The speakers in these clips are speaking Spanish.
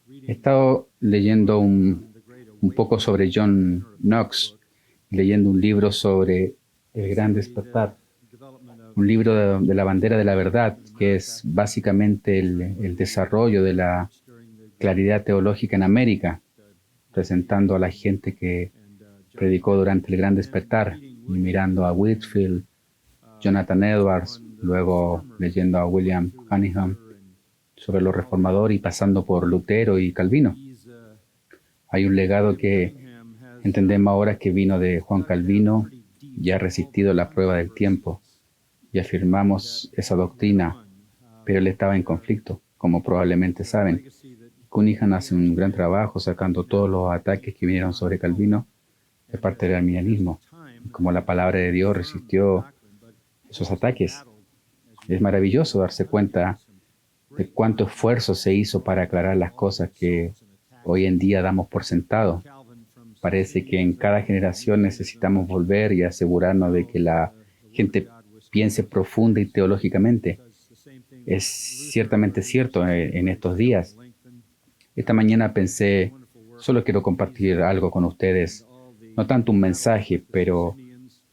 He estado leyendo un poco sobre John Knox, leyendo un libro sobre el Gran Despertar, un libro de la bandera de la verdad, que es básicamente el desarrollo de la claridad teológica en América, presentando a la gente que predicó durante el Gran Despertar, y mirando a Whitefield, Jonathan Edwards, luego leyendo a William Cunningham sobre los reformadores y pasando por Lutero y Calvino. Hay un legado que entendemos ahora que vino de Juan Calvino y ha resistido la prueba del tiempo, y afirmamos esa doctrina, pero él estaba en conflicto, como probablemente saben. Cunningham hace un gran trabajo sacando todos los ataques que vinieron sobre Calvino de parte del arminianismo, como la palabra de Dios resistió esos ataques. Es maravilloso darse cuenta de cuánto esfuerzo se hizo para aclarar las cosas que hoy en día damos por sentado. Parece que en cada generación necesitamos volver y asegurarnos de que la gente piense profunda y teológicamente. Es ciertamente cierto en estos días. Esta mañana pensé, solo quiero compartir algo con ustedes, no tanto un mensaje, pero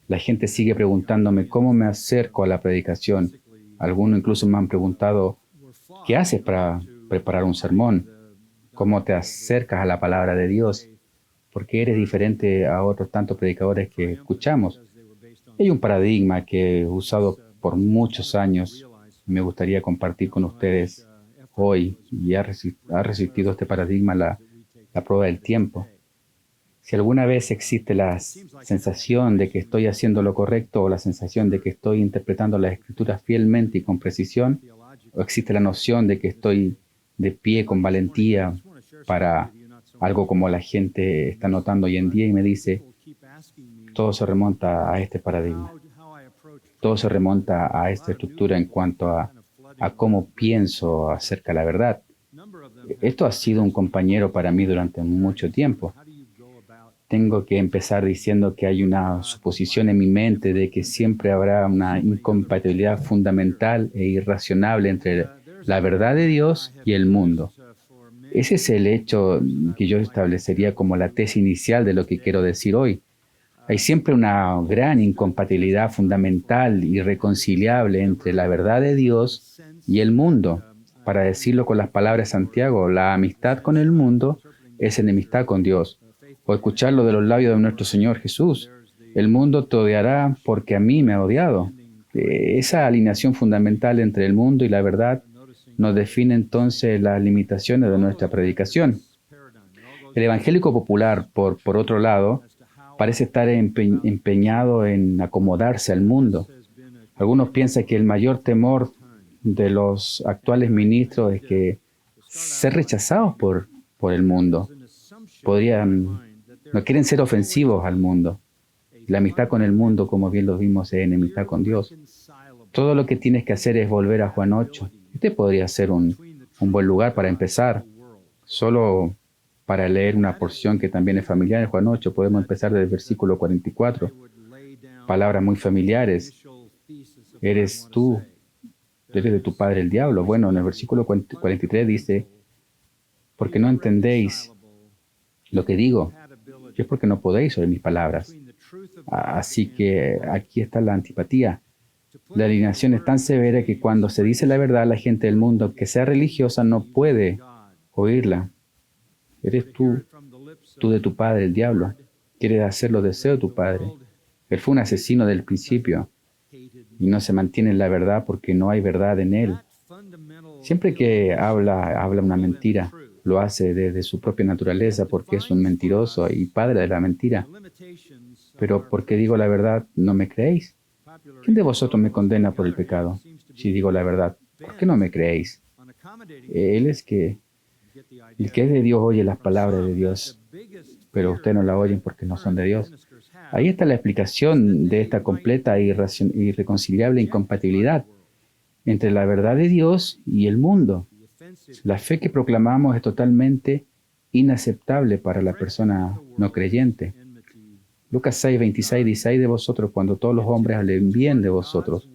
la gente sigue preguntándome cómo me acerco a la predicación. Algunos incluso me han preguntado, ¿qué haces para preparar un sermón? ¿Cómo te acercas a la palabra de Dios? ¿Por qué eres diferente a otros tantos predicadores que escuchamos? Hay un paradigma que he usado por muchos años y me gustaría compartir con ustedes hoy, y ha resistido este paradigma la prueba del tiempo. Si alguna vez existe la sensación de que estoy haciendo lo correcto o la sensación de que estoy interpretando las Escrituras fielmente y con precisión, o existe la noción de que estoy de pie con valentía para algo como la gente está notando hoy en día y me dice, todo se remonta a este paradigma. Todo se remonta a esta estructura en cuanto a cómo pienso acerca de la verdad. Esto ha sido un compañero para mí durante mucho tiempo. Tengo que empezar diciendo que hay una suposición en mi mente de que siempre habrá una incompatibilidad fundamental e irracionable entre la verdad de Dios y el mundo. Ese es el hecho que yo establecería como la tesis inicial de lo que quiero decir hoy. Hay siempre una gran incompatibilidad fundamental y irreconciliable entre la verdad de Dios y el mundo. Para decirlo con las palabras de Santiago, la amistad con el mundo es enemistad con Dios. O escucharlo de los labios de nuestro Señor Jesús, el mundo te odiará porque a mí me ha odiado. Esa alineación fundamental entre el mundo y la verdad nos define entonces las limitaciones de nuestra predicación. El evangélico popular, por otro lado, parece estar empeñado en acomodarse al mundo. Algunos piensan que el mayor temor de los actuales ministros es que ser rechazados por el mundo. No quieren ser ofensivos al mundo. La amistad con el mundo, como bien lo vimos, es enemistad con Dios. Todo lo que tienes que hacer es volver a Juan 8. Este podría ser un buen lugar para empezar. Solo para leer una porción que también es familiar en Juan 8, podemos empezar desde el versículo 44. Palabras muy familiares. Eres de tu padre el diablo. Bueno, en el versículo 43 dice, porque no entendéis lo que digo, es porque no podéis oír mis palabras. Así que aquí está la antipatía. La alineación es tan severa que cuando se dice la verdad, la gente del mundo que sea religiosa no puede oírla. Eres tú de tu padre, el diablo. Quieres hacer los deseos de tu padre. Él fue un asesino del principio y no se mantiene en la verdad porque no hay verdad en él. Siempre que habla una mentira, lo hace desde su propia naturaleza porque es un mentiroso y padre de la mentira. Pero porque digo la verdad, ¿no me creéis? ¿Quién de vosotros me condena por el pecado? Si digo la verdad, ¿por qué no me creéis? El que es de Dios oye las palabras de Dios, pero ustedes no la oyen porque no son de Dios. Ahí está la explicación de esta completa e irreconciliable incompatibilidad entre la verdad de Dios y el mundo. La fe que proclamamos es totalmente inaceptable para la persona no creyente. Lucas 6:26 dice, ay de vosotros cuando todos los hombres hablen bien de vosotros,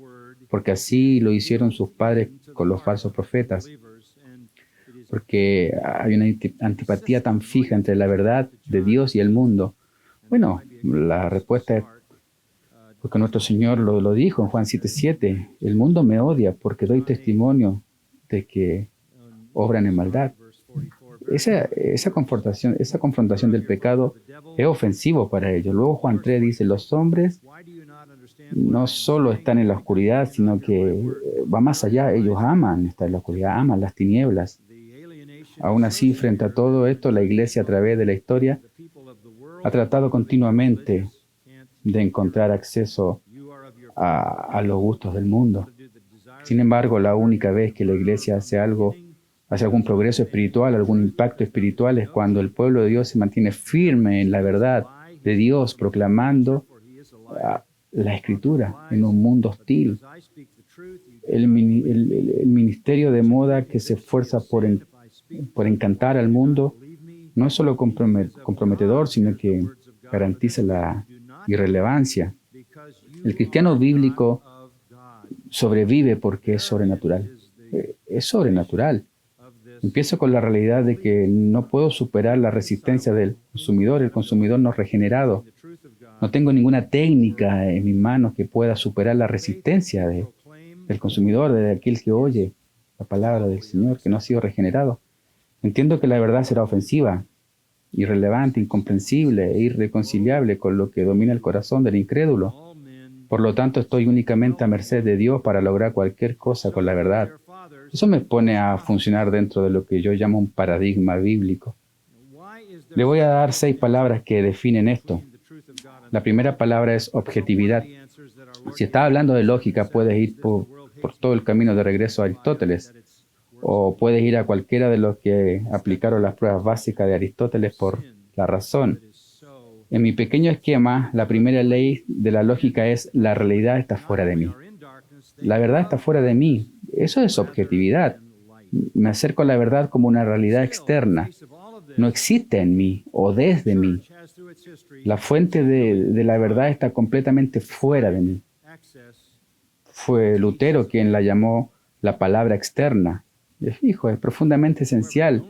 porque así lo hicieron sus padres con los falsos profetas. porque hay una antipatía tan fija entre la verdad de Dios y el mundo. Bueno, la respuesta es porque nuestro Señor lo dijo en Juan 7:7. El mundo me odia porque doy testimonio de que obran en maldad. Esa confrontación del pecado es ofensivo para ellos. Luego Juan 3 dice, los hombres no solo están en la oscuridad, sino que va más allá. Ellos aman estar en la oscuridad, aman las tinieblas. Aún así, frente a todo esto, la Iglesia a través de la historia ha tratado continuamente de encontrar acceso a los gustos del mundo. Sin embargo, la única vez que la Iglesia hace algún progreso espiritual, algún impacto espiritual, es cuando el pueblo de Dios se mantiene firme en la verdad de Dios, proclamando la Escritura en un mundo hostil. El ministerio de moda que se esfuerza por encantar al mundo no es solo comprometedor, sino que garantiza la irrelevancia. El cristiano bíblico sobrevive porque es sobrenatural. Es sobrenatural. Empiezo con la realidad de que no puedo superar la resistencia del consumidor, el consumidor no regenerado. No tengo ninguna técnica en mis manos que pueda superar la resistencia del consumidor, de aquel que oye la palabra del Señor, que no ha sido regenerado. Entiendo que la verdad será ofensiva, irrelevante, incomprensible e irreconciliable con lo que domina el corazón del incrédulo. Por lo tanto, estoy únicamente a merced de Dios para lograr cualquier cosa con la verdad. Eso me pone a funcionar dentro de lo que yo llamo un paradigma bíblico. Le voy a dar 6 palabras que definen esto. La primera palabra es objetividad. Si estás hablando de lógica, puedes ir por todo el camino de regreso a Aristóteles, o puedes ir a cualquiera de los que aplicaron las pruebas básicas de Aristóteles por la razón. En mi pequeño esquema, la primera ley de la lógica es la realidad está fuera de mí. La verdad está fuera de mí. Eso es objetividad. Me acerco a la verdad como una realidad externa. No existe en mí o desde mí. La fuente de la verdad está completamente fuera de mí. Fue Lutero quien la llamó la palabra externa. Y fijo, es profundamente esencial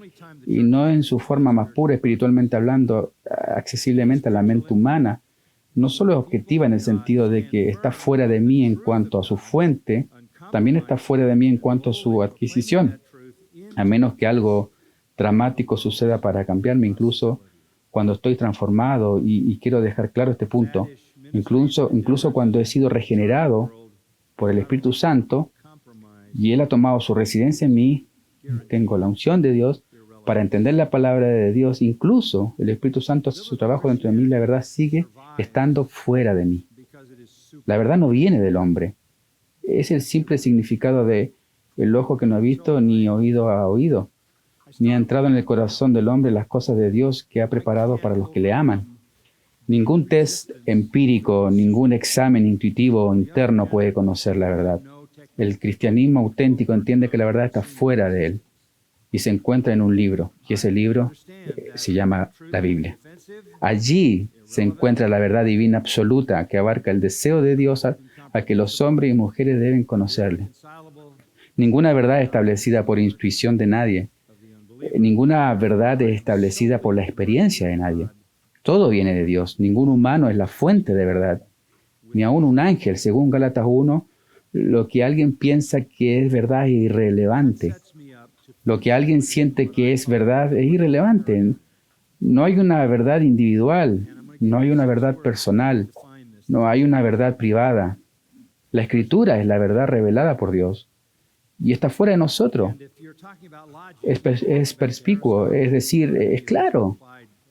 y no en su forma más pura, espiritualmente hablando, accesiblemente a la mente humana. No solo es objetiva en el sentido de que está fuera de mí en cuanto a su fuente, también está fuera de mí en cuanto a su adquisición. A menos que algo dramático suceda para cambiarme, incluso cuando estoy transformado, y quiero dejar claro este punto, incluso cuando he sido regenerado por el Espíritu Santo, y Él ha tomado su residencia en mí, tengo la unción de Dios para entender la palabra de Dios. Incluso el Espíritu Santo hace su trabajo dentro de mí, la verdad sigue estando fuera de mí. La verdad no viene del hombre. Es el simple significado de el ojo que no ha visto, ni oído ha oído, ni ha entrado en el corazón del hombre las cosas de Dios que ha preparado para los que le aman. Ningún test empírico, ningún examen intuitivo o interno puede conocer la verdad. El cristianismo auténtico entiende que la verdad está fuera de él y se encuentra en un libro, y ese libro se llama la Biblia. Allí se encuentra la verdad divina absoluta que abarca el deseo de Dios a que los hombres y mujeres deben conocerle. Ninguna verdad es establecida por intuición de nadie. Ninguna verdad es establecida por la experiencia de nadie. Todo viene de Dios. Ningún humano es la fuente de verdad, ni aún un ángel. Según Gálatas 1, lo que alguien piensa que es verdad es irrelevante. Lo que alguien siente que es verdad es irrelevante. No hay una verdad individual, no hay una verdad personal, no hay una verdad privada. La Escritura es la verdad revelada por Dios y está fuera de nosotros. Es perspicuo, es decir, es claro.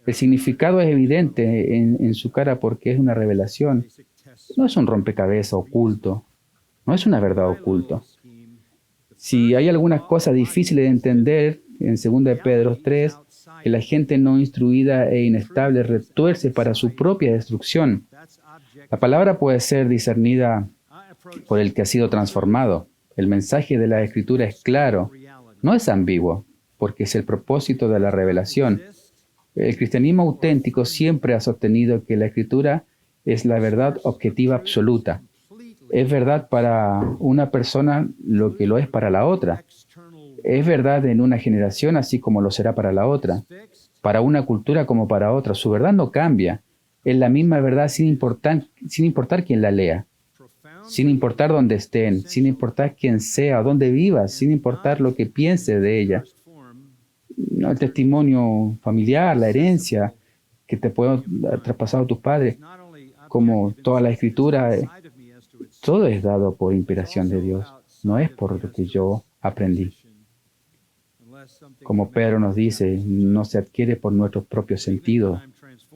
El significado es evidente en su cara porque es una revelación. No es un rompecabezas oculto. No es una verdad oculta. Si hay algunas cosas difíciles de entender, en 2 de Pedro 3, que la gente no instruida e inestable retuerce para su propia destrucción. La palabra puede ser discernida por el que ha sido transformado. El mensaje de la Escritura es claro, no es ambiguo, porque es el propósito de la revelación. El cristianismo auténtico siempre ha sostenido que la Escritura es la verdad objetiva absoluta. Es verdad para una persona lo que lo es para la otra. Es verdad en una generación, así como lo será para la otra. Para una cultura como para otra. Su verdad no cambia. Es la misma verdad sin importar quién la lea. Sin importar dónde estén, sin importar quién sea o dónde vivas, sin importar lo que piense de ella. No, el testimonio familiar, la herencia que te pueden traspasado tus padres, como toda la escritura, todo es dado por inspiración de Dios. No es por lo que yo aprendí. Como Pedro nos dice, no se adquiere por nuestros propios sentidos,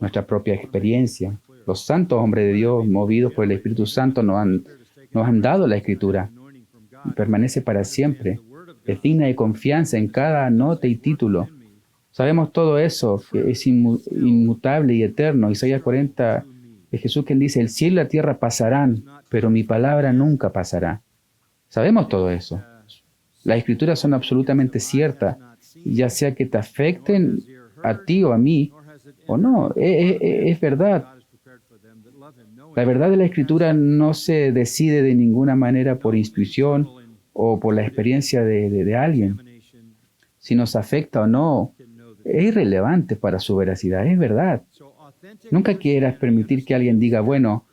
nuestra propia experiencia. Los santos hombres de Dios, movidos por el Espíritu Santo, nos han dado la Escritura. Y permanece para siempre. Es digna de confianza en cada nota y título. Sabemos todo eso, que es inmutable y eterno. Isaías 40, es Jesús quien dice, el cielo y la tierra pasarán, pero mi palabra nunca pasará. Sabemos todo eso. Las escrituras son absolutamente ciertas, ya sea que te afecten a ti o a mí, o no, es verdad. La verdad de la escritura no se decide de ninguna manera por intuición o por la experiencia de alguien. Si nos afecta o no, es irrelevante para su veracidad, es verdad. Nunca quieras permitir que alguien diga, bueno,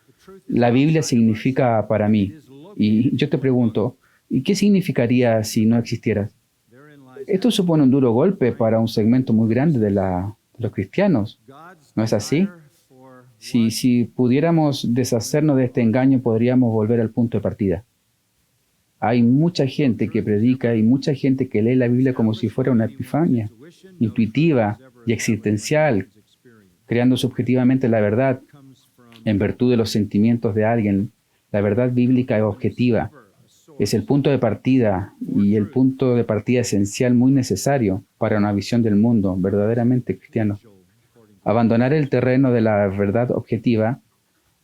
la Biblia significa para mí. Y yo te pregunto, ¿y qué significaría si no existieras? Esto supone un duro golpe para un segmento muy grande de los cristianos. ¿No es así? Si pudiéramos deshacernos de este engaño, podríamos volver al punto de partida. Hay mucha gente que predica y mucha gente que lee la Biblia como si fuera una epifanía, intuitiva y existencial, creando subjetivamente la verdad en virtud de los sentimientos de alguien. La verdad bíblica es objetiva. Es el punto de partida y el punto de partida esencial muy necesario para una visión del mundo verdaderamente cristiano. Abandonar el terreno de la verdad objetiva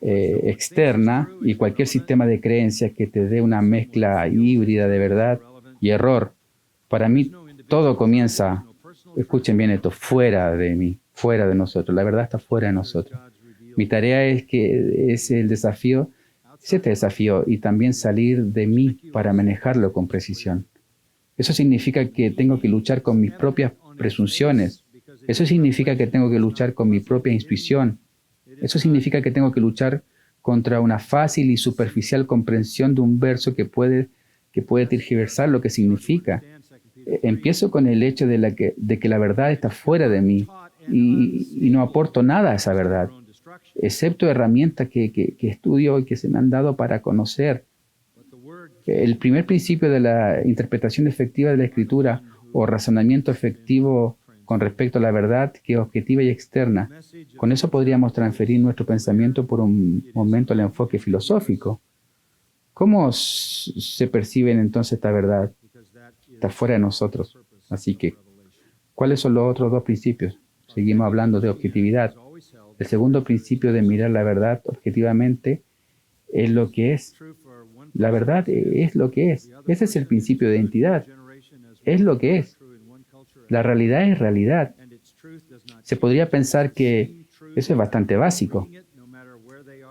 externa y cualquier sistema de creencias que te dé una mezcla híbrida de verdad y error. Para mí todo comienza, escuchen bien esto, fuera de mí, fuera de nosotros. La verdad está fuera de nosotros. Mi tarea es este desafío y también salir de mí para manejarlo con precisión. Eso significa que tengo que luchar con mis propias presunciones. Eso significa que tengo que luchar con mi propia intuición. Eso significa que tengo que luchar contra una fácil y superficial comprensión de un verso que puede tergiversar lo que significa. Empiezo con el hecho de que la verdad está fuera de mí y no aporto nada a esa verdad, excepto herramientas que estudio y que se me han dado para conocer. El primer principio de la interpretación efectiva de la Escritura o razonamiento efectivo con respecto a la verdad, que es objetiva y externa. Con eso podríamos transferir nuestro pensamiento por un momento al enfoque filosófico. ¿Cómo se perciben entonces esta verdad? Está fuera de nosotros. Así que, ¿cuáles son los otros dos principios? Seguimos hablando de objetividad. El segundo principio de mirar la verdad objetivamente es lo que es. La verdad es lo que es. Ese es el principio de identidad. Es lo que es. La realidad es realidad. Se podría pensar que eso es bastante básico.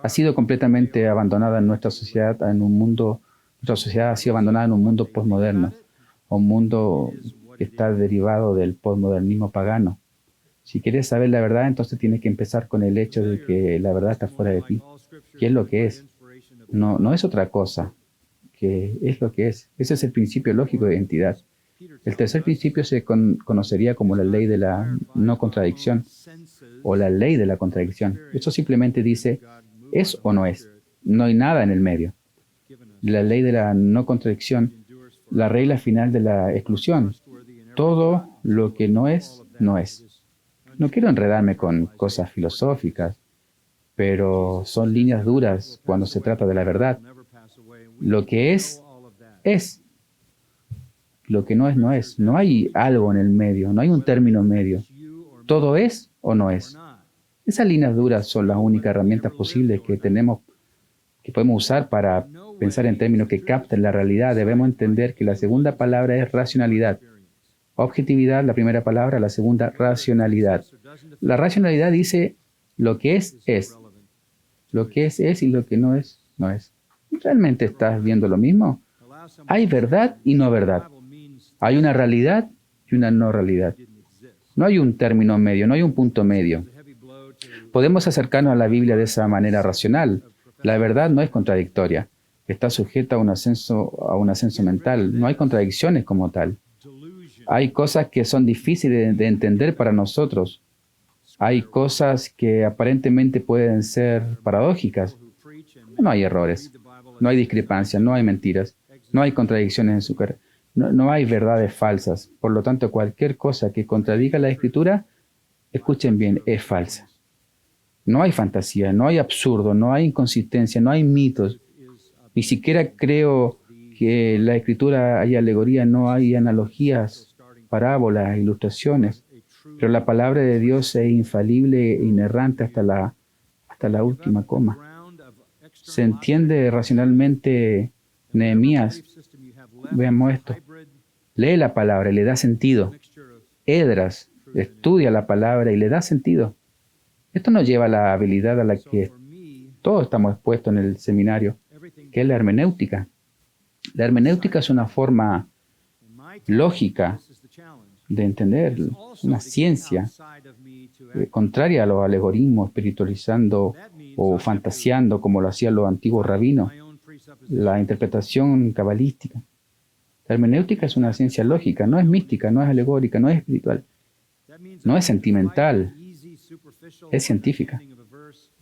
Ha sido completamente abandonada en nuestra sociedad, nuestra sociedad ha sido abandonada en un mundo postmoderno, un mundo que está derivado del postmodernismo pagano. Si quieres saber la verdad, entonces tienes que empezar con el hecho de que la verdad está fuera de ti. ¿Qué es lo que es? No es otra cosa, que es lo que es. Ese es el principio lógico de identidad. El tercer principio se conocería como la ley de la no contradicción o la ley de la contradicción. Eso simplemente dice, ¿es o no es? No hay nada en el medio. La ley de la no contradicción, la regla final de la exclusión. Todo lo que no es, no es. No quiero enredarme con cosas filosóficas, pero son líneas duras cuando se trata de la verdad. Lo que es, es. Lo que no es, no es. No hay algo en el medio, no hay un término medio. Todo es o no es. Esas líneas duras son las únicas herramientas posibles que podemos usar para pensar en términos que capten la realidad. Debemos entender que la segunda palabra es racionalidad. Objetividad, la primera palabra, la segunda, racionalidad. La racionalidad dice lo que es, es. Lo que es y lo que no es, no es. ¿Realmente estás viendo lo mismo? Hay verdad y no verdad. Hay una realidad y una no realidad. No hay un término medio, no hay un punto medio. Podemos acercarnos a la Biblia de esa manera racional. La verdad no es contradictoria. Está sujeta a un ascenso mental. No hay contradicciones como tal. Hay cosas que son difíciles de entender para nosotros. Hay cosas que aparentemente pueden ser paradójicas. No hay errores, no hay discrepancias, no hay mentiras, no hay contradicciones en su carrera, no hay verdades falsas. Por lo tanto, cualquier cosa que contradiga la Escritura, escuchen bien, es falsa. No hay fantasía, no hay absurdo, no hay inconsistencia, no hay mitos. Ni siquiera creo que en la Escritura hay alegoría, no hay analogías, parábolas, ilustraciones. Pero la palabra de Dios es infalible e inerrante hasta la última coma. Se entiende racionalmente Nehemías. Veamos esto. Lee la palabra y le da sentido. Esdras estudia la palabra y le da sentido. Esto nos lleva a la habilidad a la que todos estamos expuestos en el seminario, que es la hermenéutica. La hermenéutica es una forma lógica de entender, una ciencia contraria a los alegorismos, espiritualizando o fantaseando como lo hacían los antiguos rabinos, la interpretación cabalística. La hermenéutica es una ciencia lógica, no es mística, no es alegórica, no es espiritual, no es sentimental, es científica.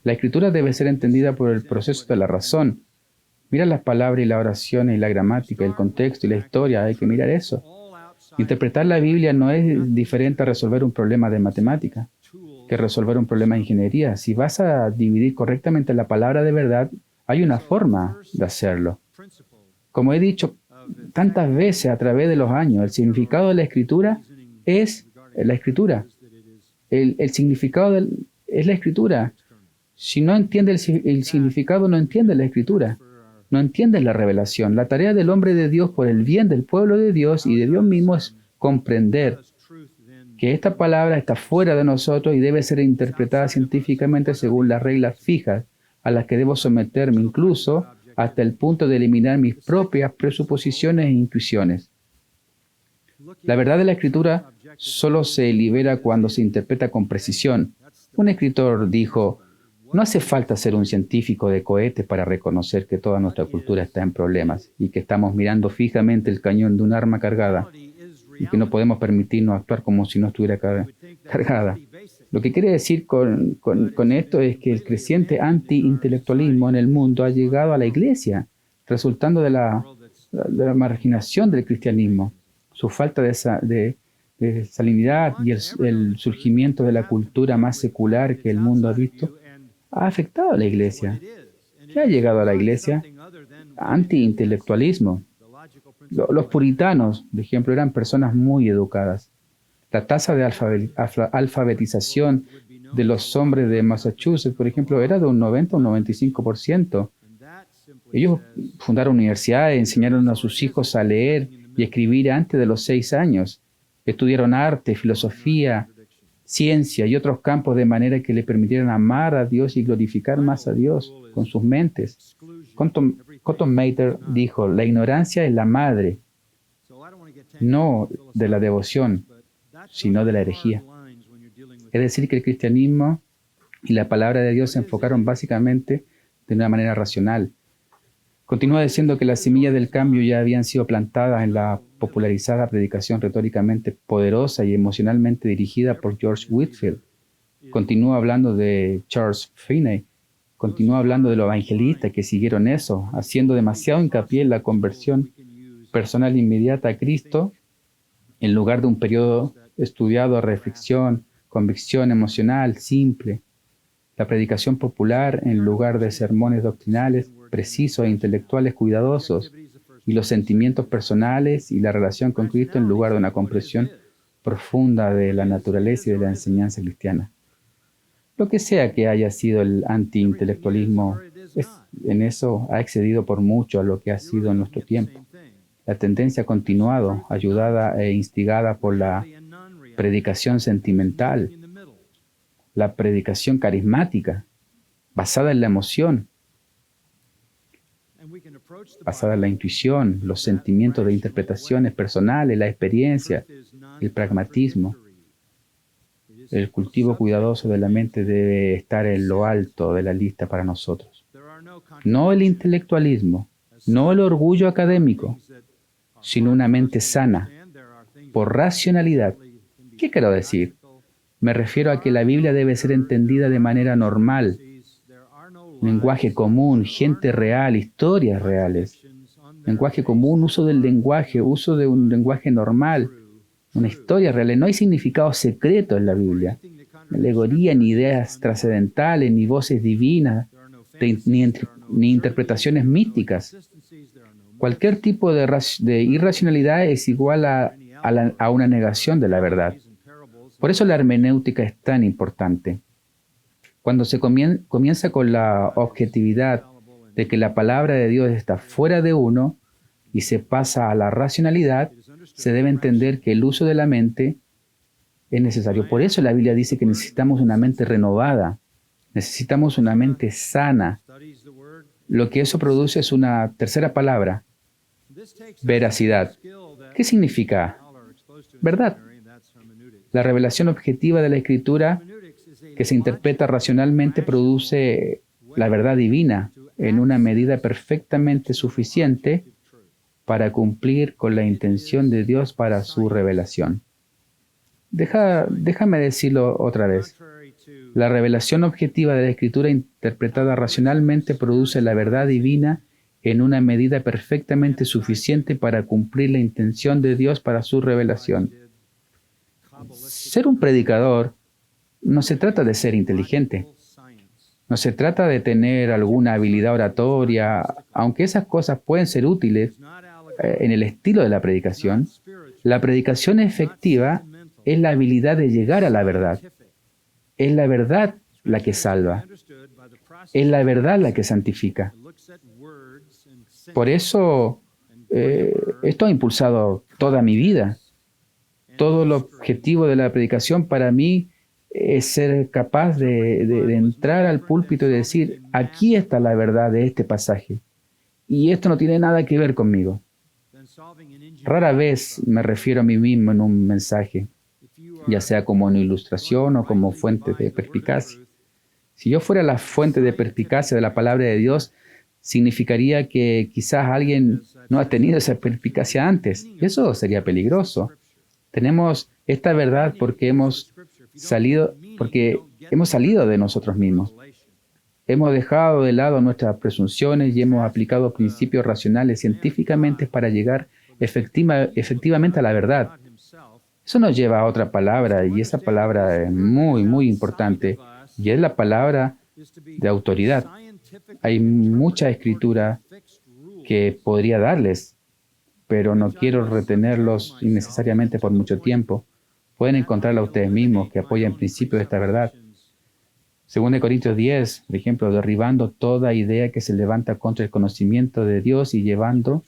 La escritura debe ser entendida por el proceso de la razón. Mira las palabras y la oración y la gramática, el contexto y la historia, hay que mirar eso. Interpretar la Biblia no es diferente a resolver un problema de matemática que resolver un problema de ingeniería. Si vas a dividir correctamente la palabra de verdad, hay una forma de hacerlo. Como he dicho tantas veces a través de los años, el significado de la Escritura es la Escritura. El significado es la Escritura. Si no entiendes el significado, no entiendes la Escritura. No entiendes la revelación. La tarea del hombre de Dios por el bien del pueblo de Dios y de Dios mismo es comprender que esta palabra está fuera de nosotros y debe ser interpretada científicamente según las reglas fijas a las que debo someterme, incluso hasta el punto de eliminar mis propias presuposiciones e intuiciones. La verdad de la Escritura solo se libera cuando se interpreta con precisión. Un escritor dijo: no hace falta ser un científico de cohetes para reconocer que toda nuestra cultura está en problemas y que estamos mirando fijamente el cañón de un arma cargada y que no podemos permitirnos actuar como si no estuviera cargada. Lo que quiere decir con esto es que el creciente anti-intelectualismo en el mundo ha llegado a la Iglesia, resultando de la marginación del cristianismo, su falta de salinidad y el surgimiento de la cultura más secular que el mundo ha visto, ha afectado a la Iglesia. ¿Qué ha llegado a la Iglesia? Anti-intelectualismo. Los puritanos, por ejemplo, eran personas muy educadas. La tasa de alfabetización de los hombres de Massachusetts, por ejemplo, era de un 90 o un 95%. Ellos fundaron universidades, enseñaron a sus hijos a leer y escribir antes de los 6 años. Estudiaron arte, filosofía, ciencia y otros campos de manera que le permitieran amar a Dios y glorificar más a Dios con sus mentes. Cotton Mather dijo: la ignorancia es la madre, no de la devoción, sino de la herejía. Es decir, que el cristianismo y la palabra de Dios se enfocaron básicamente de una manera racional. Continúa diciendo que las semillas del cambio ya habían sido plantadas en la popularizada predicación retóricamente poderosa y emocionalmente dirigida por George Whitefield. Continúa hablando de Charles Finney. Continúa hablando de los evangelistas que siguieron eso, haciendo demasiado hincapié en la conversión personal inmediata a Cristo en lugar de un periodo estudiado a reflexión, convicción emocional, simple. La predicación popular en lugar de sermones doctrinales, precisos e intelectuales cuidadosos, y los sentimientos personales y la relación con Cristo en lugar de una comprensión profunda de la naturaleza y de la enseñanza cristiana. Lo que sea que haya sido el anti-intelectualismo, en eso ha excedido por mucho a lo que ha sido en nuestro tiempo. La tendencia ha continuado, ayudada e instigada por la predicación sentimental, la predicación carismática, basada en la emoción. basada en la intuición, los sentimientos de interpretaciones personales, la experiencia, el pragmatismo. El cultivo cuidadoso de la mente debe estar en lo alto de la lista para nosotros. No el intelectualismo, no el orgullo académico, sino una mente sana, por racionalidad. ¿Qué quiero decir? Me refiero a que la Biblia debe ser entendida de manera normal, lenguaje común, gente real, historias reales. Lenguaje común, uso del lenguaje, uso de un lenguaje normal, una historia real. No hay significado secreto en la Biblia, ni alegoría, ni ideas trascendentales, ni voces divinas, ni interpretaciones místicas. Cualquier tipo de irracionalidad es igual a una negación de la verdad. Por eso la hermenéutica es tan importante. Cuando se comienza con la objetividad de que la palabra de Dios está fuera de uno y se pasa a la racionalidad, se debe entender que el uso de la mente es necesario. Por eso la Biblia dice que necesitamos una mente renovada, necesitamos una mente sana. Lo que eso produce es una tercera palabra, veracidad. ¿Qué significa? Verdad. La revelación objetiva de la Escritura que se interpreta racionalmente produce la verdad divina en una medida perfectamente suficiente para cumplir con la intención de Dios para su revelación. Déjame decirlo otra vez. La revelación objetiva de la Escritura interpretada racionalmente produce la verdad divina en una medida perfectamente suficiente para cumplir la intención de Dios para su revelación. Ser un predicador no se trata de ser inteligente. No se trata de tener alguna habilidad oratoria, aunque esas cosas pueden ser útiles en el estilo de la predicación. La predicación efectiva es la habilidad de llegar a la verdad. Es la verdad la que salva. Es la verdad la que santifica. Por eso, esto ha impulsado toda mi vida. Todo el objetivo de la predicación para mí es ser capaz de entrar al púlpito y decir, aquí está la verdad de este pasaje. Y esto no tiene nada que ver conmigo. Rara vez me refiero a mí mismo en un mensaje, ya sea como una ilustración o como fuente de perspicacia. Si yo fuera la fuente de perspicacia de la palabra de Dios, significaría que quizás alguien no ha tenido esa perspicacia antes. Eso sería peligroso. Tenemos esta verdad porque hemos salido de nosotros mismos. Hemos dejado de lado nuestras presunciones y hemos aplicado principios racionales científicamente para llegar efectivamente a la verdad. Eso nos lleva a otra palabra, y esa palabra es muy, muy importante, y es la palabra de autoridad. Hay mucha escritura que podría darles, pero no quiero retenerlos innecesariamente por mucho tiempo. Pueden encontrarla ustedes mismos que apoyan principios de esta verdad. Según de Corintios 10, por ejemplo, derribando toda idea que se levanta contra el conocimiento de Dios y llevando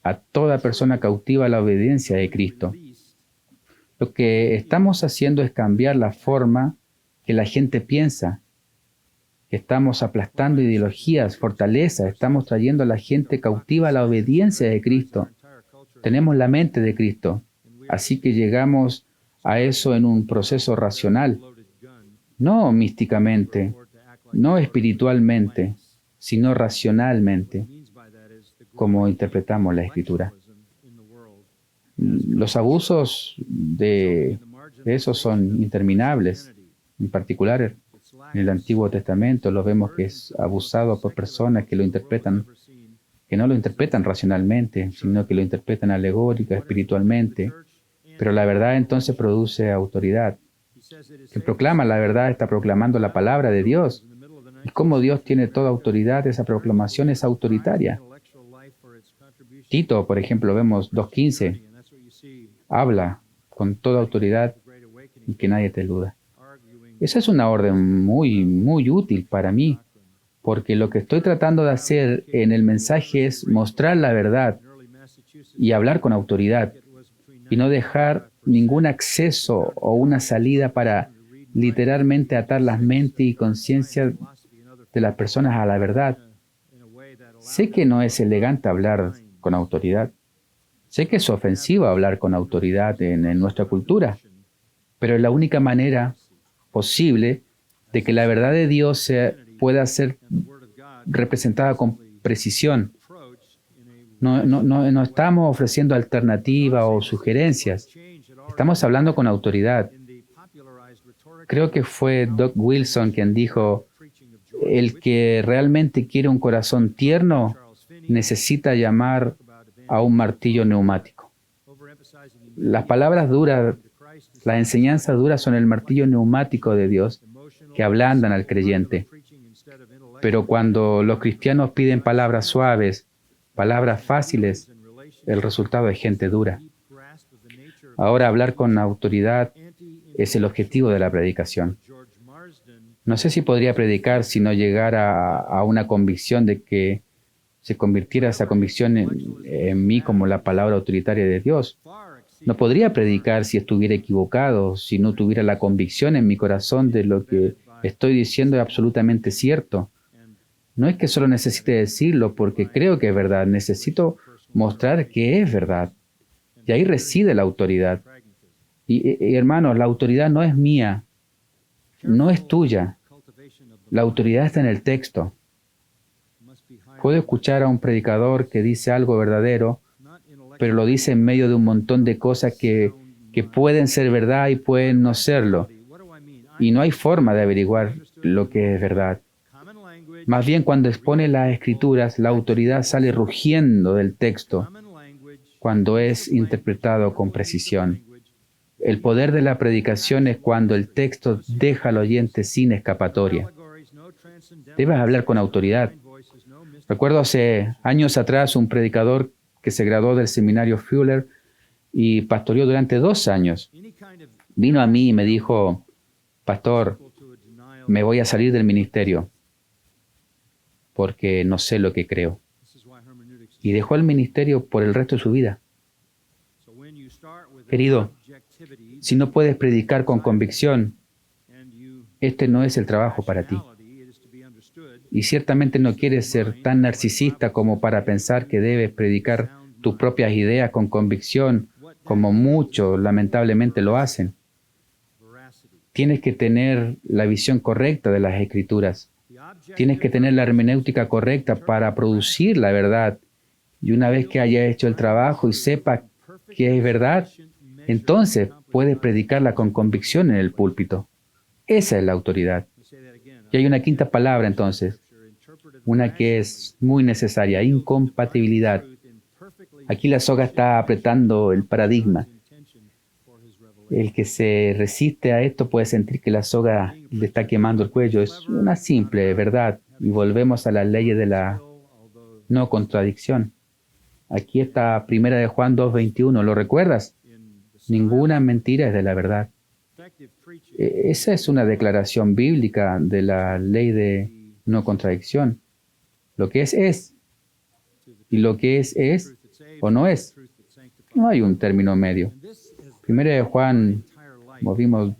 a toda persona cautiva a la obediencia de Cristo. Lo que estamos haciendo es cambiar la forma que la gente piensa. Estamos aplastando ideologías, fortalezas, estamos trayendo a la gente cautiva a la obediencia de Cristo. Tenemos la mente de Cristo, así que llegamos a eso en un proceso racional. No místicamente, no espiritualmente, sino racionalmente, como interpretamos la Escritura. Los abusos de eso son interminables. En particular, en el Antiguo Testamento lo vemos que es abusado por personas que no lo interpretan racionalmente, sino que lo interpretan alegórica, espiritualmente. Pero la verdad entonces produce autoridad. Quien proclama la verdad está proclamando la palabra de Dios. Y como Dios tiene toda autoridad, esa proclamación es autoritaria. Tito, por ejemplo, vemos 2:15. Habla con toda autoridad y que nadie te eluda. Esa es una orden muy, muy útil para mí, porque lo que estoy tratando de hacer en el mensaje es mostrar la verdad y hablar con autoridad y no dejar ningún acceso o una salida para literalmente atar las mentes y conciencias de las personas a la verdad. Sé que no es elegante hablar con autoridad. Sé que es ofensivo hablar con autoridad en nuestra cultura, pero es la única manera posible de que la verdad de Dios pueda ser representada con precisión. No estamos ofreciendo alternativas o sugerencias. Estamos hablando con autoridad. Creo que fue Doug Wilson quien dijo, el que realmente quiere un corazón tierno necesita llamar a un martillo neumático. Las palabras duras, las enseñanzas duras son el martillo neumático de Dios que ablandan al creyente. Pero cuando los cristianos piden palabras suaves, palabras fáciles, el resultado es gente dura. Ahora hablar con autoridad es el objetivo de la predicación. No sé si podría predicar si no llegara a una convicción de que se convirtiera esa convicción en mí como la palabra autoritaria de Dios. No podría predicar si estuviera equivocado, si no tuviera la convicción en mi corazón de lo que estoy diciendo es absolutamente cierto. No es que solo necesite decirlo porque creo que es verdad, necesito mostrar que es verdad. Y ahí reside la autoridad. Y hermanos, la autoridad no es mía, no es tuya. La autoridad está en el texto. Puedo escuchar a un predicador que dice algo verdadero, pero lo dice en medio de un montón de cosas que pueden ser verdad y pueden no serlo. Y no hay forma de averiguar lo que es verdad. Más bien, cuando expone las escrituras, la autoridad sale rugiendo del texto cuando es interpretado con precisión. El poder de la predicación es cuando el texto deja al oyente sin escapatoria. Debes hablar con autoridad. Recuerdo hace años atrás un predicador que se graduó del seminario Fuller y pastoreó durante 2 años. Vino a mí y me dijo, pastor, me voy a salir del ministerio porque no sé lo que creo. Y dejó el ministerio por el resto de su vida. Querido, si no puedes predicar con convicción, este no es el trabajo para ti. Y ciertamente no quieres ser tan narcisista como para pensar que debes predicar tus propias ideas con convicción, como muchos lamentablemente lo hacen. Tienes que tener la visión correcta de las Escrituras. Tienes que tener la hermenéutica correcta para producir la verdad. Y una vez que haya hecho el trabajo y sepa que es verdad, entonces puedes predicarla con convicción en el púlpito. Esa es la autoridad. Y hay una quinta palabra entonces, una que es muy necesaria, incompatibilidad. Aquí la soga está apretando el paradigma. El que se resiste a esto puede sentir que la soga le está quemando el cuello. Es una simple verdad. Y volvemos a las leyes de la no contradicción. Aquí está 1 de Juan 2:21. ¿Lo recuerdas? Ninguna mentira es de la verdad. Esa es una declaración bíblica de la ley de no contradicción. Lo que es. Y lo que es o no es. No hay un término medio. 1 de Juan, como vimos,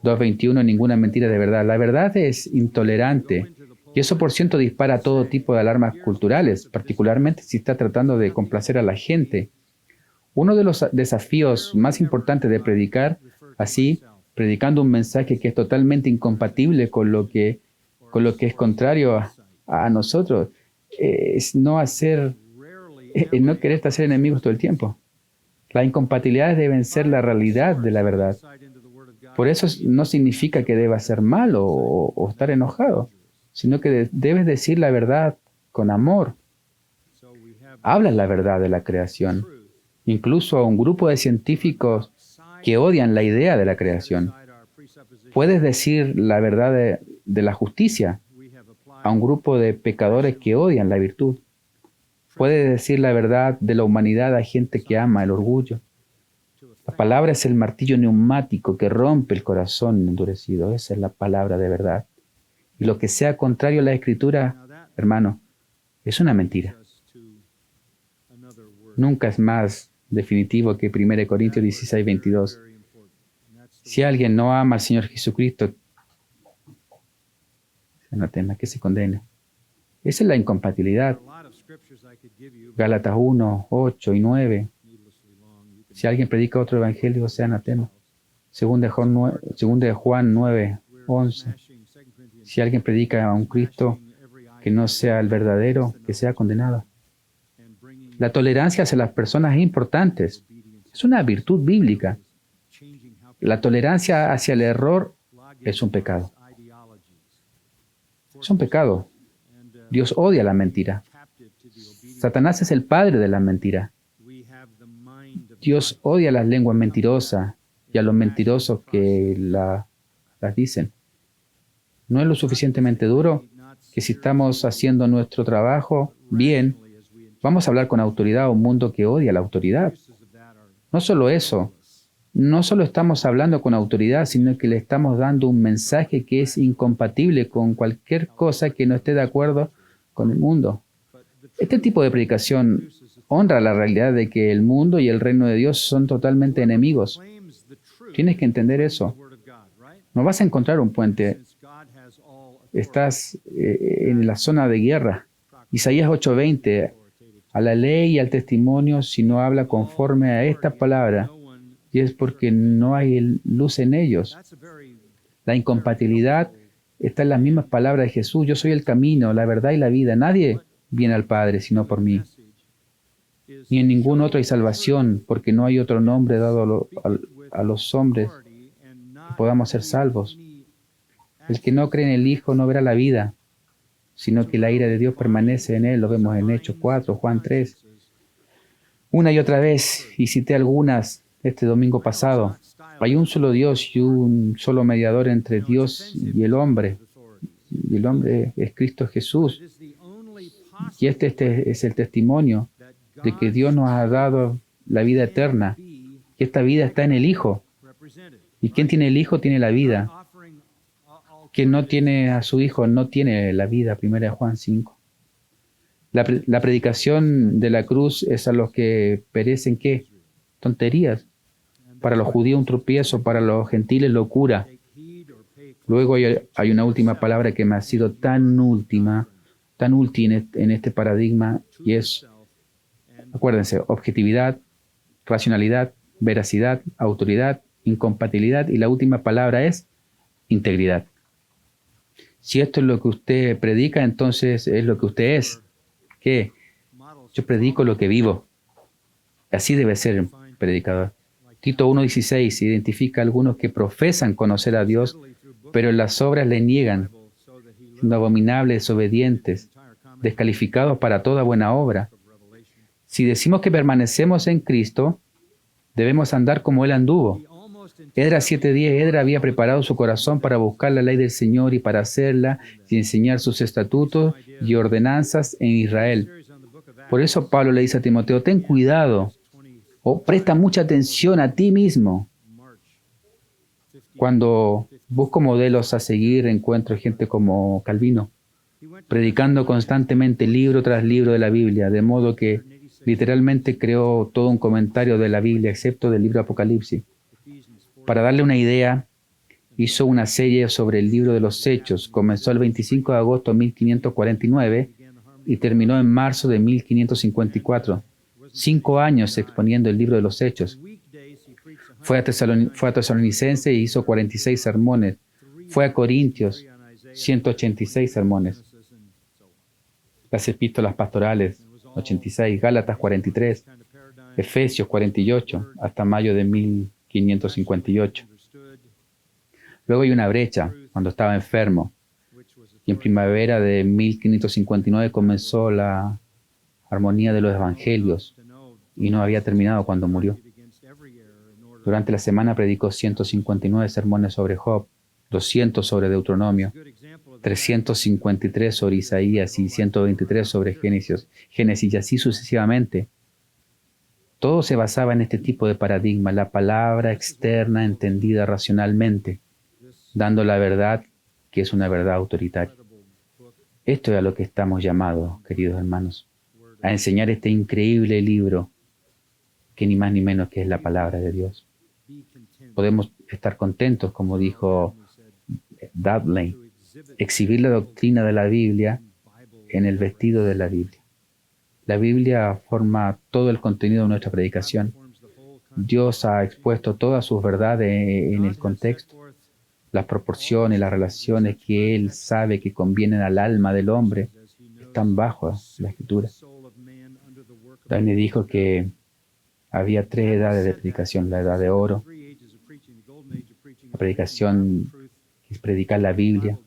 2:21, ninguna mentira de verdad. La verdad es intolerante y eso por ciento dispara todo tipo de alarmas culturales, particularmente si está tratando de complacer a la gente. Uno de los desafíos más importantes de predicar así, predicando un mensaje que es totalmente incompatible con lo que es contrario a nosotros, es no querer hacer enemigos todo el tiempo. Las incompatibilidades deben ser la realidad de la verdad. Por eso no significa que debas ser malo o estar enojado, sino que debes decir la verdad con amor. Hablas la verdad de la creación, incluso a un grupo de científicos que odian la idea de la creación. Puedes decir la verdad de la justicia a un grupo de pecadores que odian la virtud. Puedes decir la verdad de la humanidad a gente que ama el orgullo. La palabra es el martillo neumático que rompe el corazón endurecido. Esa es la palabra de verdad. Y lo que sea contrario a la Escritura, hermano, es una mentira. Nunca es más definitivo que 1 Corintios 16:22. Si alguien no ama al Señor Jesucristo, no tema que se condene. Esa es la incompatibilidad. Gálatas 1, 8 y 9. Si alguien predica otro evangelio, sea anatema. Segunda de Juan 9, 11. Si alguien predica a un Cristo que no sea el verdadero, que sea condenado. La tolerancia hacia las personas es importante. Es una virtud bíblica. La tolerancia hacia el error es un pecado. Es un pecado. Dios odia la mentira. Satanás es el padre de la mentira. Dios odia las lenguas mentirosas y a los mentirosos que las dicen. No es lo suficientemente duro que si estamos haciendo nuestro trabajo bien, vamos a hablar con autoridad a un mundo que odia la autoridad. No solo eso, no solo estamos hablando con autoridad, sino que le estamos dando un mensaje que es incompatible con cualquier cosa que no esté de acuerdo con el mundo. Este tipo de predicación honra la realidad de que el mundo y el reino de Dios son totalmente enemigos. Tienes que entender eso. No vas a encontrar un puente. Estás en la zona de guerra. Isaías 8:20. A la ley y al testimonio, si no habla conforme a esta palabra, y es porque no hay luz en ellos. La incompatibilidad está en las mismas palabras de Jesús. Yo soy el camino, la verdad y la vida. Nadie viene al Padre sino por mí. Ni en ningún otro hay salvación, porque no hay otro nombre dado a los hombres que podamos ser salvos. El que no cree en el Hijo no verá la vida, sino que la ira de Dios permanece en él. Lo vemos en Hechos 4, Juan 3. Una y otra vez, y cité algunas este domingo pasado. Hay un solo Dios y un solo mediador entre Dios y el hombre. Y el hombre es Cristo Jesús. Y este es el testimonio de que Dios nos ha dado la vida eterna. Y esta vida está en el Hijo. Y quien tiene el Hijo tiene la vida. Quien no tiene a su Hijo no tiene la vida. 1 Juan 5. La predicación de la cruz es a los que perecen, ¿qué? Tonterías. Para los judíos un tropiezo, para los gentiles locura. Luego hay una última palabra que me ha sido tan útil en este paradigma, y es, acuérdense, objetividad, racionalidad, veracidad, autoridad, incompatibilidad, y la última palabra es integridad. Si esto es lo que usted predica, entonces es lo que usted es. ¿Qué? Yo predico lo que vivo. Así debe ser el predicador. Tito 1:16 identifica a algunos que profesan conocer a Dios, pero en las obras le niegan, siendo abominables, desobedientes, descalificados para toda buena obra. Si decimos que permanecemos en Cristo, debemos andar como Él anduvo. Esdras 7:10. Esdras había preparado su corazón para buscar la ley del Señor y para hacerla y enseñar sus estatutos y ordenanzas en Israel. Por eso Pablo le dice a Timoteo, ten cuidado, o presta mucha atención a ti mismo. Cuando busco modelos a seguir, encuentro gente como Calvino, predicando constantemente libro tras libro de la Biblia, de modo que literalmente creó todo un comentario de la Biblia, excepto del libro Apocalipsis. Para darle una idea, hizo una serie sobre el libro de los Hechos. Comenzó el 25 de agosto de 1549 y terminó en marzo de 1554. 5 años exponiendo el libro de los Hechos. Fue a Tesalonicense y hizo 46 sermones. Fue a Corintios, 186 sermones. Las epístolas pastorales, 86. Gálatas, 43. Efesios, 48, hasta mayo de 1558. Luego hay una brecha, cuando estaba enfermo. Y en primavera de 1559 comenzó la armonía de los evangelios y no había terminado cuando murió. Durante la semana predicó 159 sermones sobre Job, 200 sobre Deuteronomio, 353 sobre Isaías y 123 sobre Génesis, y así sucesivamente. Todo se basaba en este tipo de paradigma, la palabra externa entendida racionalmente, dando la verdad que es una verdad autoritaria. Esto es a lo que estamos llamados, queridos hermanos, a enseñar este increíble libro que ni más ni menos que es la palabra de Dios. Podemos estar contentos, como dijo Dudley, exhibir la doctrina de la Biblia en el vestido de la Biblia. La Biblia forma todo el contenido de nuestra predicación. Dios ha expuesto todas sus verdades en el contexto, las proporciones, las relaciones que Él sabe que convienen al alma del hombre están bajo la Escritura. También dijo que había 3 edades de predicación: la edad de oro, la predicación que es predicar la Biblia,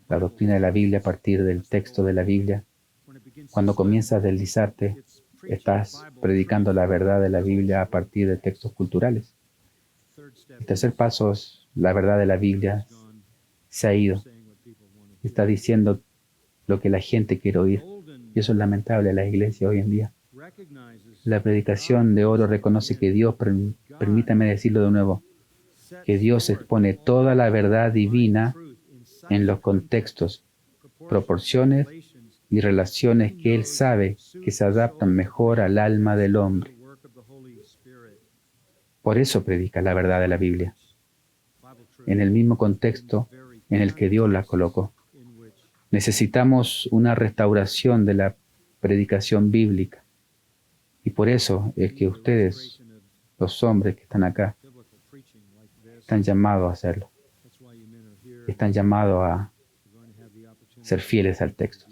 la doctrina de la Biblia a partir del texto de la Biblia. Cuando comienzas a deslizarte, estás predicando la verdad de la Biblia a partir de textos culturales. El tercer paso es la verdad de la Biblia se ha ido. Está diciendo lo que la gente quiere oír. Y eso es lamentable en la iglesia hoy en día. La predicación de oro reconoce que Dios, permítame decirlo de nuevo, que Dios expone toda la verdad divina en los contextos, proporciones y relaciones que Él sabe que se adaptan mejor al alma del hombre. Por eso predica la verdad de la Biblia, en el mismo contexto en el que Dios la colocó. Necesitamos una restauración de la predicación bíblica. Y por eso es que ustedes, los hombres que están acá, están llamados a hacerlo. Están llamados a ser fieles al texto.